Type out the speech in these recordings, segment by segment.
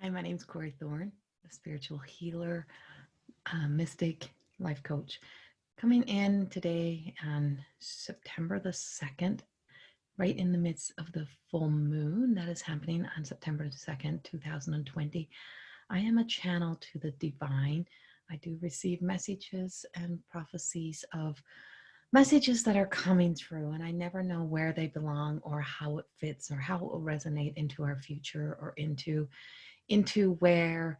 Hi, my name's Corrie Thorne, a spiritual healer, mystic, life coach. Coming in today on September the 2nd, right in the midst of the full moon that is happening on September 2nd, 2020. I am a channel to the divine. I do receive messages and prophecies of messages that are coming through, and I never know where they belong or how it fits or how it will resonate into our future or into where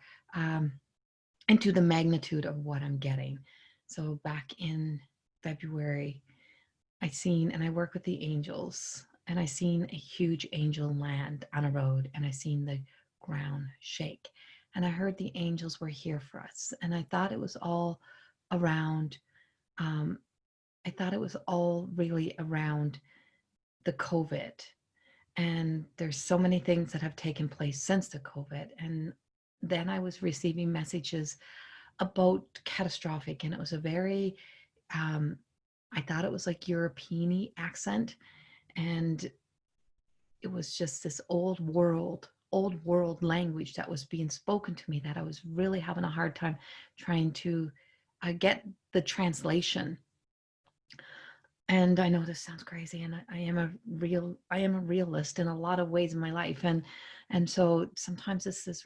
into the magnitude of what I'm getting. So back in February, I work with the angels, and I seen a huge angel land on a road, and I seen the ground shake, and I heard the angels were here for us, and I thought it was all around. Um, I thought it was all really around the COVID, and there's so many things that have taken place since the COVID, and then I was receiving messages about catastrophic, and it was a very um, I thought it was like European accent, and it was just this old world language that was being spoken to me that I was really having a hard time trying to get the translation. And I know this sounds crazy, and I am a realist in a lot of ways in my life, and so sometimes this is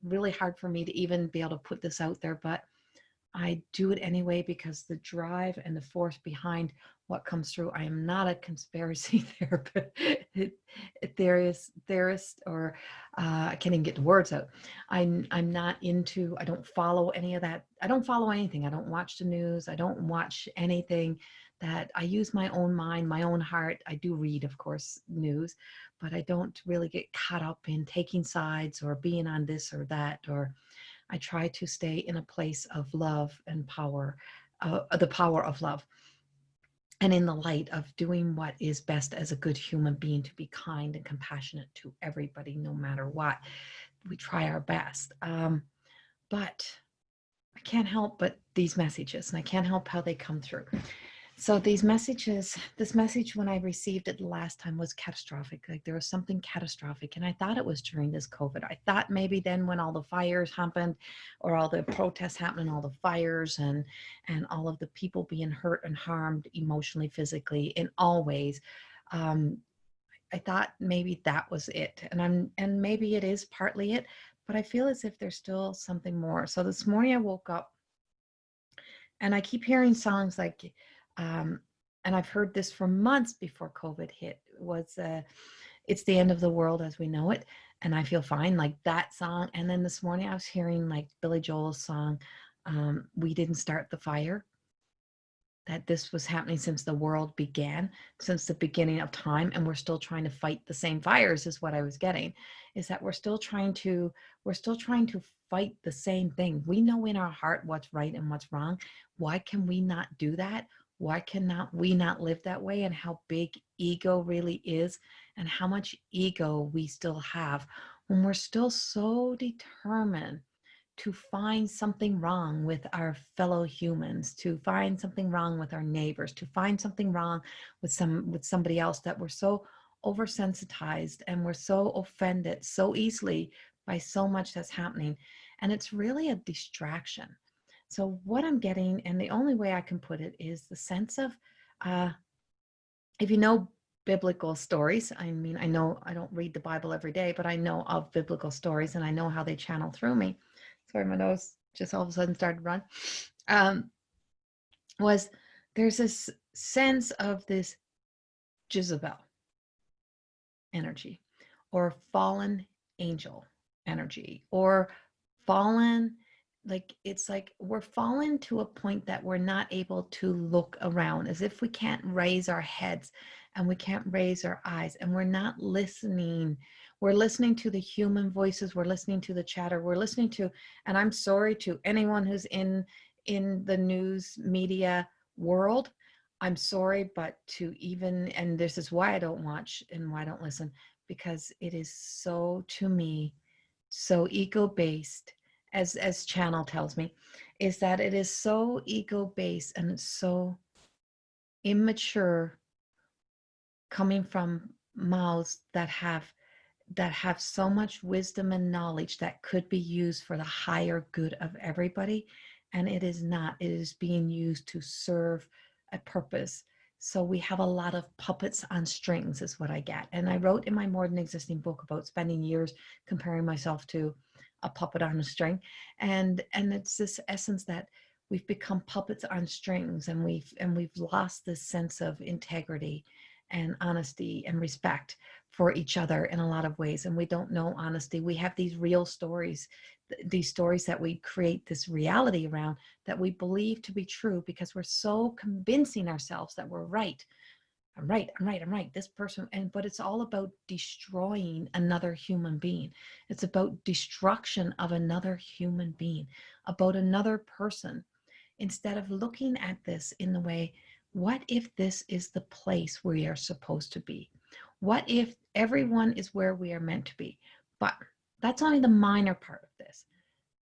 really hard for me to even be able to put this out there, but I do it anyway because the drive and the force behind what comes through. I am not a conspiracy theorist, or I can't even get the words out. I'm not into. I don't follow any of that. I don't follow anything. I don't watch the news. I don't watch anything. That I use my own mind, my own heart. I do read, of course, news, but I don't really get caught up in taking sides or being on this or that, or I try to stay in a place of love and power, the power of love, and in the light of doing what is best as a good human being, to be kind and compassionate to everybody, no matter what. We try our best. But I can't help but these messages, and I can't help how they come through. So these messages, this message when I received it the last time was catastrophic. Like there was something catastrophic. And I thought it was during this COVID. I thought maybe then when all the fires happened, or all the protests happened, all the fires and all of the people being hurt and harmed emotionally, physically, in all ways. Um, I thought maybe that was it. And maybe it is partly it, but I feel as if there's still something more. So this morning I woke up and I keep hearing songs like, um, and I've heard this for months before COVID hit, was It's the End of the World as We Know It. And I Feel Fine, like that song. And then this morning I was hearing like Billy Joel's song, We Didn't Start the Fire, that this was happening since the world began, since the beginning of time, and we're still trying to fight the same fires, is what I was getting, is that we're still trying to fight the same thing. We know in our heart what's right and what's wrong. Why can we not do that? Why cannot we not live that way? And how big ego really is, and how much ego we still have when we're still so determined to find something wrong with our fellow humans, to find something wrong with our neighbors, to find something wrong with somebody else, that we're so oversensitized and we're so offended so easily by so much that's happening. And it's really a distraction. So what I'm getting, and the only way I can put it, is the sense of, uh, if you know biblical stories, I mean, I know I don't read the Bible every day, but I know of biblical stories and I know how they channel through me. Sorry, my nose just all of a sudden started to run. Um, was There's this sense of this Jezebel energy, or fallen angel energy, or fallen, like it's like we're fallen to a point that we're not able to look around, as if we can't raise our heads and we can't raise our eyes, and we're not listening. We're listening to the human voices, we're listening to the chatter, we're listening to, and I'm sorry to anyone who's in the news media world, I'm sorry, but to even, and this is why I don't watch and why I don't listen, because it is so, to me, so ego-based, as Channel tells me, is that it is so ego-based and it's so immature, coming from mouths that have that have so much wisdom and knowledge that could be used for the higher good of everybody. And it is not. It is being used to serve a purpose. So we have a lot of puppets on strings is what I get. And I wrote in my More Than Existing book about spending years comparing myself to a puppet on a string. And it's this essence that we've become puppets on strings, and we've lost this sense of integrity and honesty and respect for each other in a lot of ways. And we don't know honesty. We have these real stories, these stories that we create this reality around that we believe to be true because we're so convincing ourselves that we're right. I'm right, I'm right, I'm right. This person, but it's all about destroying another human being. It's about destruction of another human being, about another person. Instead of looking at this in the way, what if this is the place we are supposed to be? What if everyone is where we are meant to be? But that's only the minor part of this.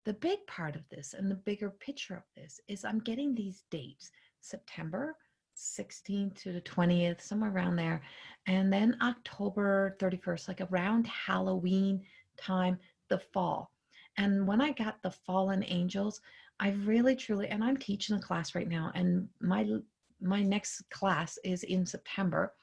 The big part of this and the bigger picture of this is I'm getting these dates, September 16th to the 20th, somewhere around there. And then October 31st, like around Halloween time, the fall. And when I got the fallen angels, I really truly, and I'm teaching a class right now, and my next class is in September.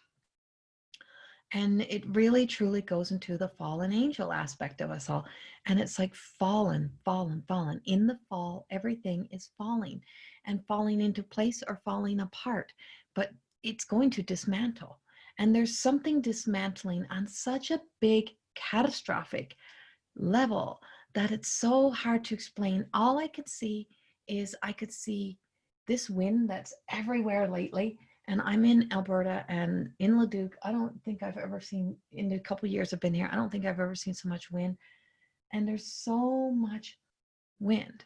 And it really truly goes into the fallen angel aspect of us all. And it's like fallen, fallen, fallen. In the fall, everything is falling and falling into place or falling apart. But it's going to dismantle. And there's something dismantling on such a big, catastrophic level that it's so hard to explain. All I could see is I could see this wind that's everywhere lately. And I'm in Alberta and in Leduc. I don't think I've ever seen, in the couple of years I've been here, I don't think I've ever seen so much wind. And there's so much wind.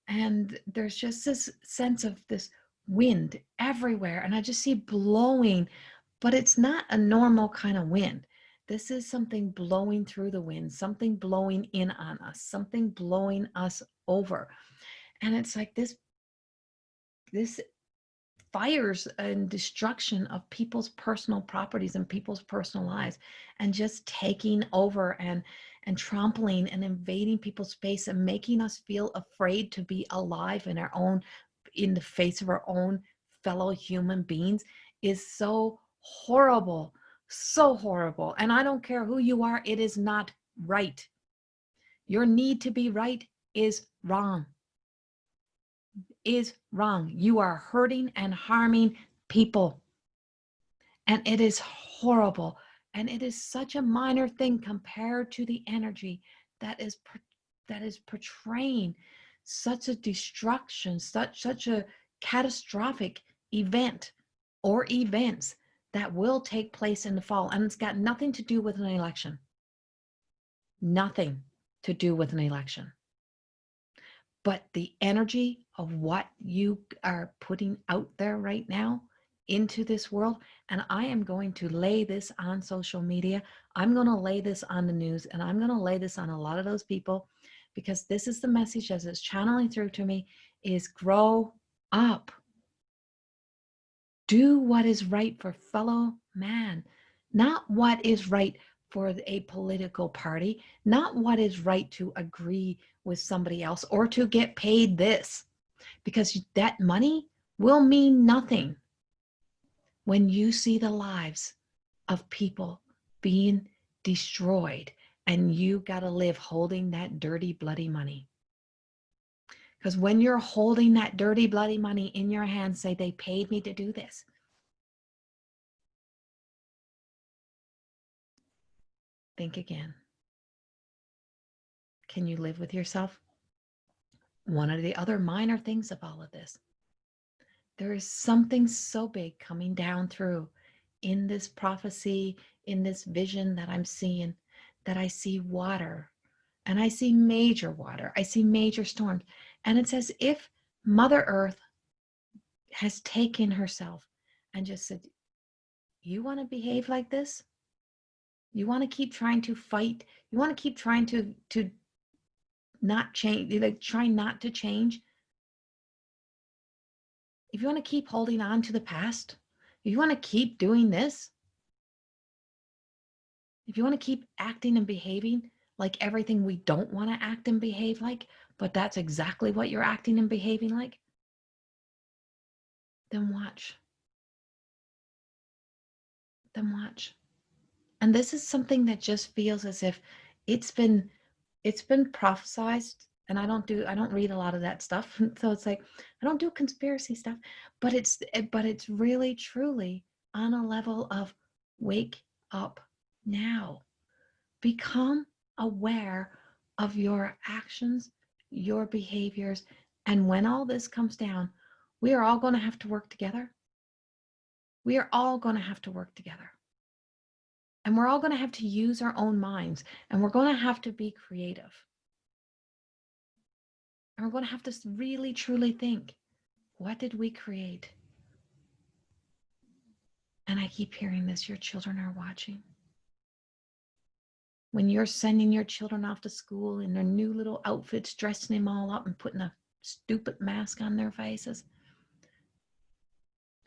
And there's just this sense of this wind everywhere. And I just see blowing, but it's not a normal kind of wind. This is something blowing through the wind, something blowing in on us, something blowing us over. And it's like this fires and destruction of people's personal properties and people's personal lives, and just taking over and trampling and invading people's space and making us feel afraid to be alive in the face of our own fellow human beings is so horrible, so horrible. And I don't care who you are, it is not right. Your need to be right is wrong. Is wrong. You are hurting and harming people. And it is horrible. And it is such a minor thing compared to the energy that is portraying such a destruction, such a catastrophic event or events that will take place in the fall. And it's got nothing to do with an election. Nothing to do with an election. But the energy of what you are putting out there right now into this world, and I am going to lay this on social media. I'm going to lay this on the news, and I'm going to lay this on a lot of those people, because this is the message as it's channeling through to me, is grow up. Do what is right for fellow man, not what is right for a political party, not what is right to agree with somebody else or to get paid this, because that money will mean nothing when you see the lives of people being destroyed and you got to live holding that dirty, bloody money. Because when you're holding that dirty, bloody money in your hand, say, they paid me to do this. Think again. Can you live with yourself? One of the other minor things of all of this, there is something so big coming down through in this prophecy, in this vision that I'm seeing, that I see water, and I see major water. I see major storms. And it's as if Mother Earth has taken herself and just said, you want to behave like this? You want to keep trying to fight? You want to keep trying to not change, like try not to change? If you want to keep holding on to the past, if you want to keep doing this, if you want to keep acting and behaving like everything we don't want to act and behave like, but that's exactly what you're acting and behaving like, then watch. Then watch. And this is something that just feels as if it's been prophesized, and I don't read a lot of that stuff. So it's like I don't do conspiracy stuff, but it's really truly on a level of wake up now. Become aware of your actions, your behaviors, and when all this comes down, we are all going to have to work together. We are all going to have to work together. And we're all going to have to use our own minds, and we're going to have to be creative. And we're going to have to really, truly think, what did we create? And I keep hearing this, your children are watching. When you're sending your children off to school in their new little outfits, dressing them all up and putting a stupid mask on their faces,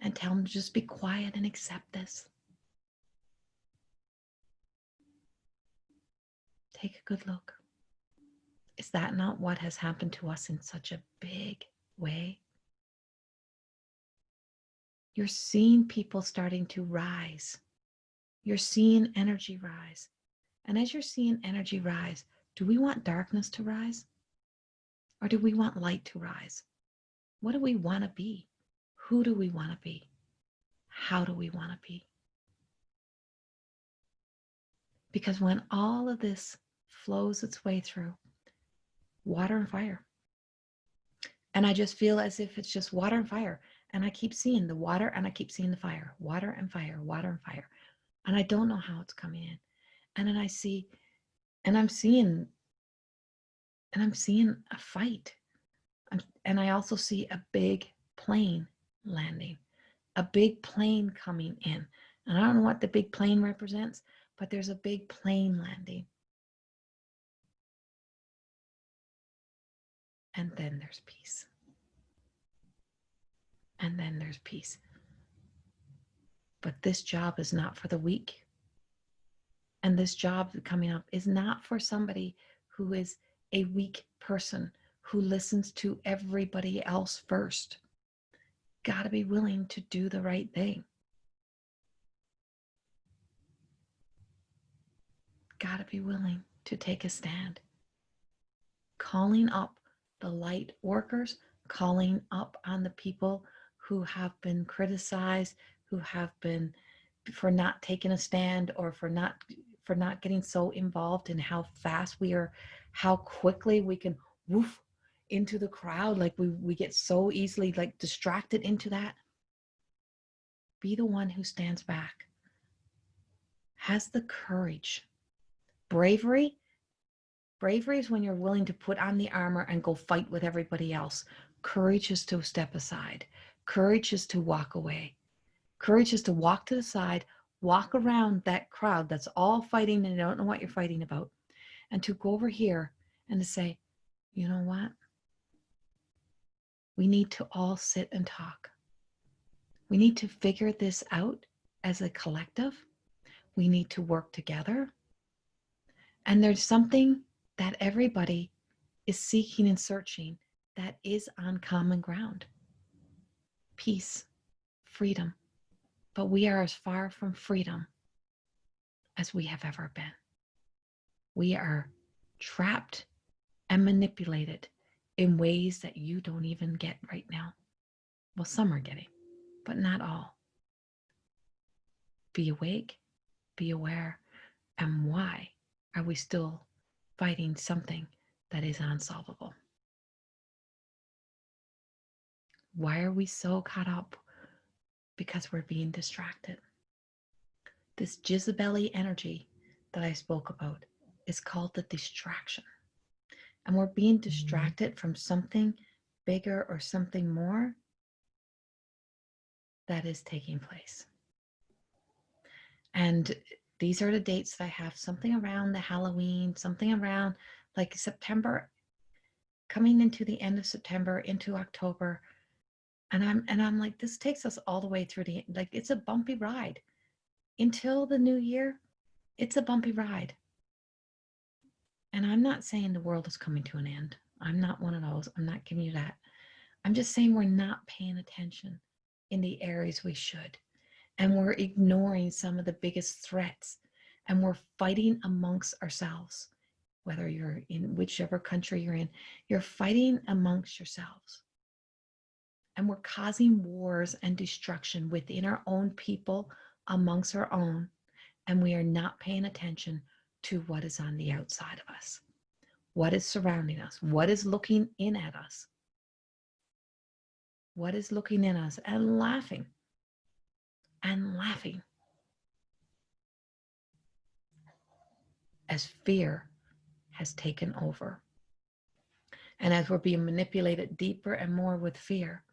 and tell them to just be quiet and accept this. Take a good look. Is that not what has happened to us in such a big way? You're seeing people starting to rise. You're seeing energy rise. And as you're seeing energy rise, do we want darkness to rise? Or do we want light to rise? What do we want to be? Who do we want to be? How do we want to be? Because when all of this flows its way through, water and fire. And I just feel as if it's just water and fire. And I keep seeing the water and I keep seeing the fire, water and fire, water and fire. And I don't know how it's coming in. And then I see, and I'm seeing a fight. And I also see a big plane landing, a big plane coming in. And I don't know what the big plane represents, but there's a big plane landing. And then there's peace. And then there's peace. But this job is not for the weak. And this job coming up is not for somebody who is a weak person who listens to everybody else first. Got to be willing to do the right thing. Got to be willing to take a stand. Calling up the light workers, calling up on the people who have been criticized, who have been for not taking a stand, or for not getting so involved in how fast we are, how quickly we can woof into the crowd. Like we get so easily like distracted into that. Be the one who stands back, has the courage. Bravery is when you're willing to put on the armor and go fight with everybody else. Courage is to step aside. Courage is to walk away. Courage is to walk to the side, walk around that crowd that's all fighting and don't know what you're fighting about, and to go over here and to say, you know what? We need to all sit and talk. We need to figure this out as a collective. We need to work together. And there's something that everybody is seeking and searching that is on common ground. Peace, freedom. But we are as far from freedom as we have ever been. We are trapped and manipulated in ways that you don't even get right now. Well, some are getting, but not all. Be awake, be aware, and why are we still fighting something that is unsolvable? Why are we so caught up? Because we're being distracted. This Jezebel-y energy that I spoke about is called the distraction. And we're being distracted from something bigger or something more that is taking place. And these are the dates that I have, something around the Halloween, something around like September, coming into the end of September, into October. And I'm like, this takes us all the way through like, it's a bumpy ride until the new year. It's a bumpy ride. And I'm not saying the world is coming to an end. I'm not one of those. I'm not giving you that. I'm just saying we're not paying attention in the areas we should. And we're ignoring some of the biggest threats. And we're fighting amongst ourselves. Whether you're in whichever country you're fighting amongst yourselves. And we're causing wars and destruction within our own people, amongst our own. And we are not paying attention to what is on the outside of us. What is surrounding us? What is looking in at us? What is looking in us and laughing? And laughing. As fear has taken over. And as we're being manipulated deeper and more with fear.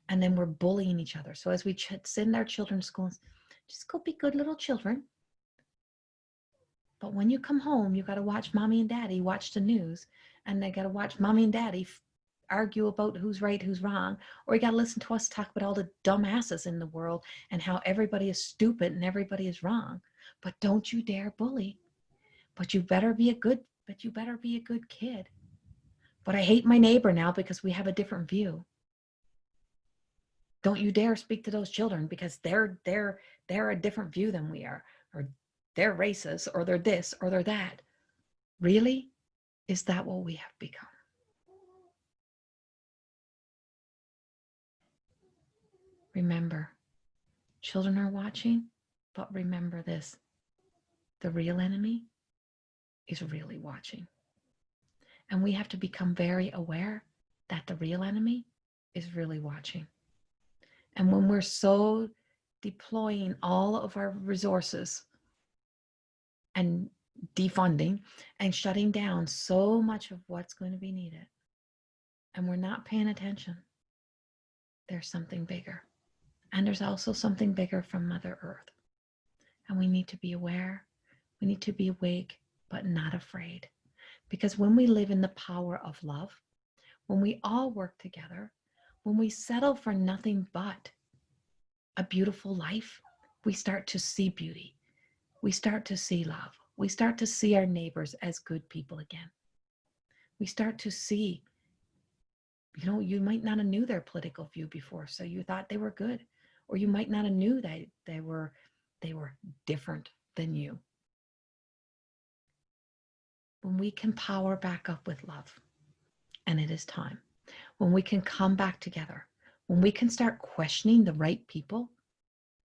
And then we're bullying each other. So as we send our children to school, just go be good little children. But when you come home, you got to watch mommy and daddy watch the news. And they got to watch mommy and daddy argue about who's right, who's wrong. Or you got to listen to us talk about all the dumbasses in the world and how everybody is stupid and everybody is wrong. But don't you dare bully. But you better be a good kid. But I hate my neighbor now because we have a different view. Don't you dare speak to those children because they're a different view than we are, or they're racist, or they're this, or they're that. Really? Is that what we have become? Remember, children are watching, but remember this: the real enemy is really watching. And we have to become very aware that the real enemy is really watching. And when we're so deploying all of our resources and defunding and shutting down so much of what's going to be needed, and we're not paying attention, there's something bigger. And there's also something bigger from Mother Earth. And we need to be aware. We need to be awake, but not afraid. Because when we live in the power of love, when we all work together, when we settle for nothing but a beautiful life, we start to see beauty. We start to see love. We start to see our neighbors as good people again. We start to see, you might not have knew their political view before, so you thought they were good. Or you might not have knew that they were different than you. When we can power back up with love, and it is time, when we can come back together, when we can start questioning the right people,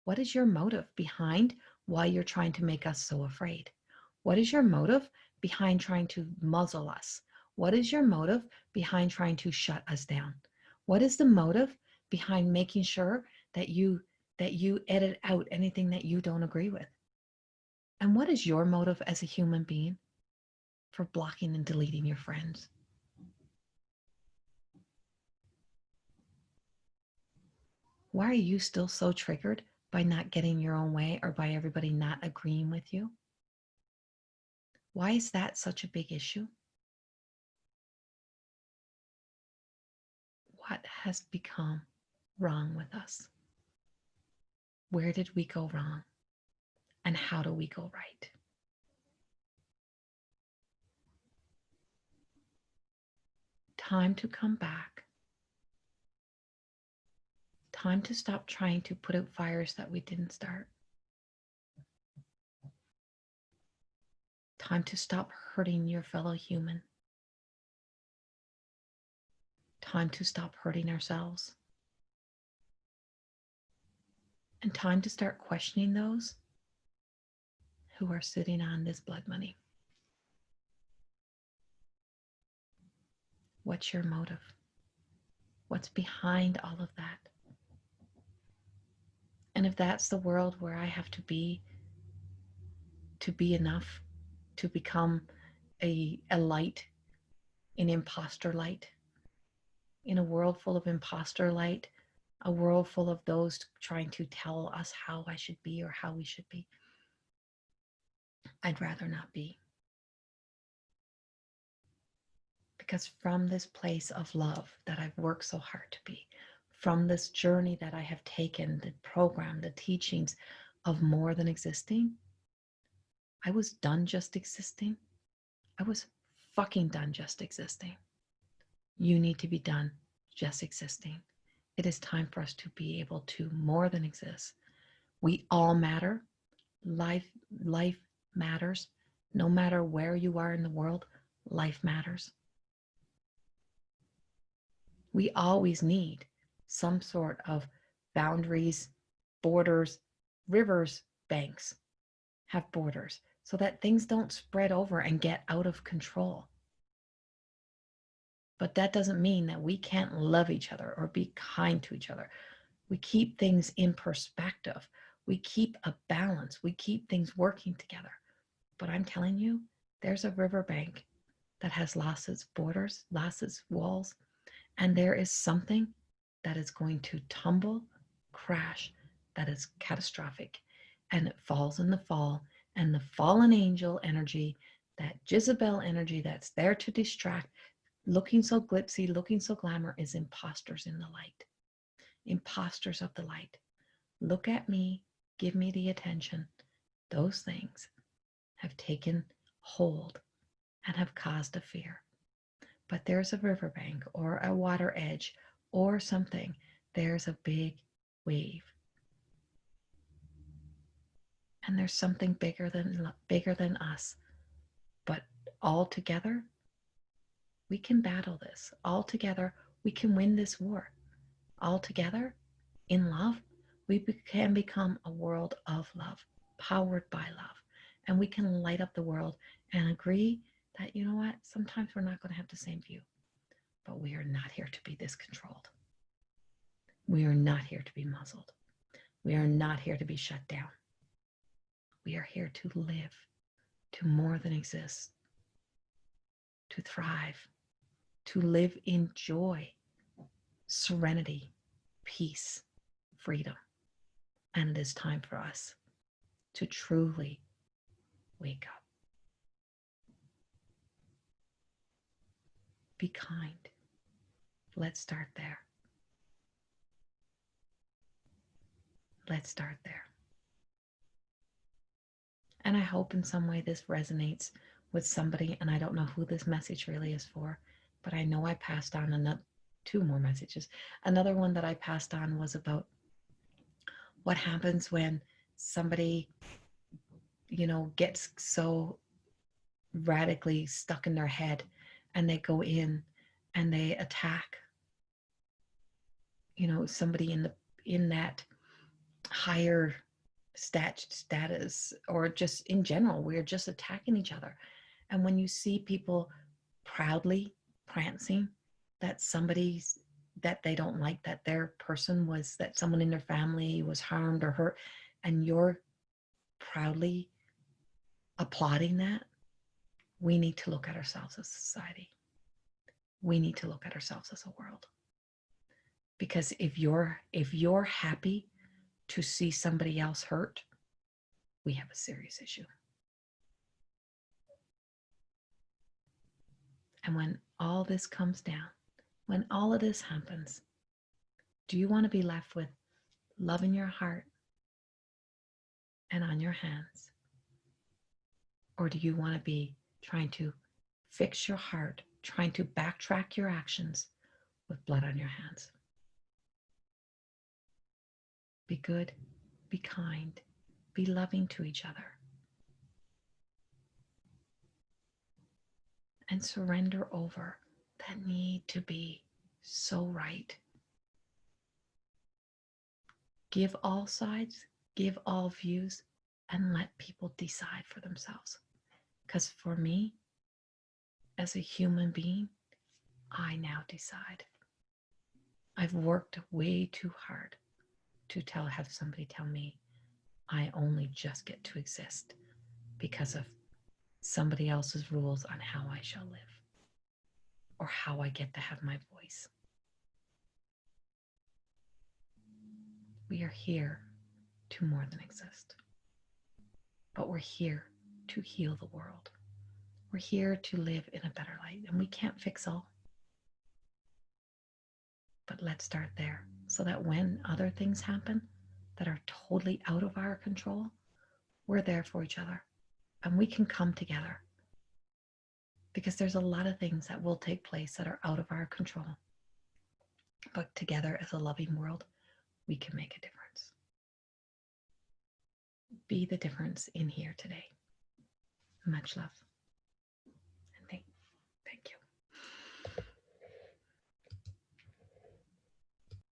what is your motive behind why you're trying to make us so afraid? What is your motive behind trying to muzzle us? What is your motive behind trying to shut us down? What is the motive behind making sure that you edit out anything that you don't agree with? And what is your motive as a human being for blocking and deleting your friends? Why are you still so triggered by not getting your own way or by everybody not agreeing with you? Why is that such a big issue? What has become wrong with us? Where did we go wrong? And how do we go right? Time to come back. Time to stop trying to put out fires that we didn't start. Time to stop hurting your fellow human. Time to stop hurting ourselves. And time to start questioning those who are sitting on this blood money. What's your motive? What's behind all of that? And if that's the world where I have to be enough, to become a light, an imposter light, in a world full of imposter light, a world full of those trying to tell us how I should be or how we should be, I'd rather not be. Because from this place of love that I've worked so hard to be, from this journey that I have taken, the program, the teachings of more than existing, I was done just existing. I was fucking done just existing. You need to be done just existing. It is time for us to be able to more than exist. We all matter. Life matters. No matter where you are in the world, life matters. We always need some sort of boundaries, borders, rivers, banks have borders so that things don't spread over and get out of control. But that doesn't mean that we can't love each other or be kind to each other. We keep things in perspective. We keep a balance. We keep things working together. But I'm telling you, there's a riverbank that has lost its borders, lost its walls, and there is something that is going to tumble, crash, that is catastrophic. And it falls in the fall, and the fallen angel energy, that Jezebel energy that's there to distract, looking so glitzy, looking so glamour, is imposters in the light. Imposters of the light. Look at me, give me the attention. Those things have taken hold and have caused a fear. But there's a riverbank or a water edge or something. There's a big wave. And there's something bigger than us. But all together, we can battle this. All together, we can win this war. All together, in love, we can become a world of love, powered by love. And we can light up the world and agree that, you know what, sometimes we're not going to have the same view, but we are not here to be this controlled. We are not here to be muzzled. We are not here to be shut down. We are here to live, to more than exist, to thrive, to live in joy, serenity, peace, freedom. And it is time for us to truly wake up. Be kind. Let's start there. Let's start there. And I hope in some way this resonates with somebody, and I don't know who this message really is for, but I know I passed on two more messages. Another one that I passed on was about what happens when somebody, gets so radically stuck in their head and they go in and they attack, somebody in that higher status, or just in general, we're just attacking each other. And when you see people proudly prancing that they don't like, that that someone in their family was harmed or hurt, and you're proudly applauding that, we need to look at ourselves as a society. We need to look at ourselves as a world. Because if you're happy to see somebody else hurt, we have a serious issue. And when all this comes down, when all of this happens, do you want to be left with love in your heart and on your hands? Or do you want to be trying to fix your heart, trying to backtrack your actions with blood on your hands? Be good, be kind, be loving to each other. And surrender over that need to be so right. Give all sides, give all views, and let people decide for themselves. Because for me, as a human being, I now decide. I've worked way too hard to have somebody tell me I only just get to exist because of somebody else's rules on how I shall live or how I get to have my voice. We are here to more than exist, but we're here to heal the world. We're here to live in a better light, and we can't fix all. But let's start there so that when other things happen that are totally out of our control, we're there for each other. and we can come together, because there's a lot of things that will take place that are out of our control. But together as a loving world, we can make a difference. Be the difference in here today. Much love.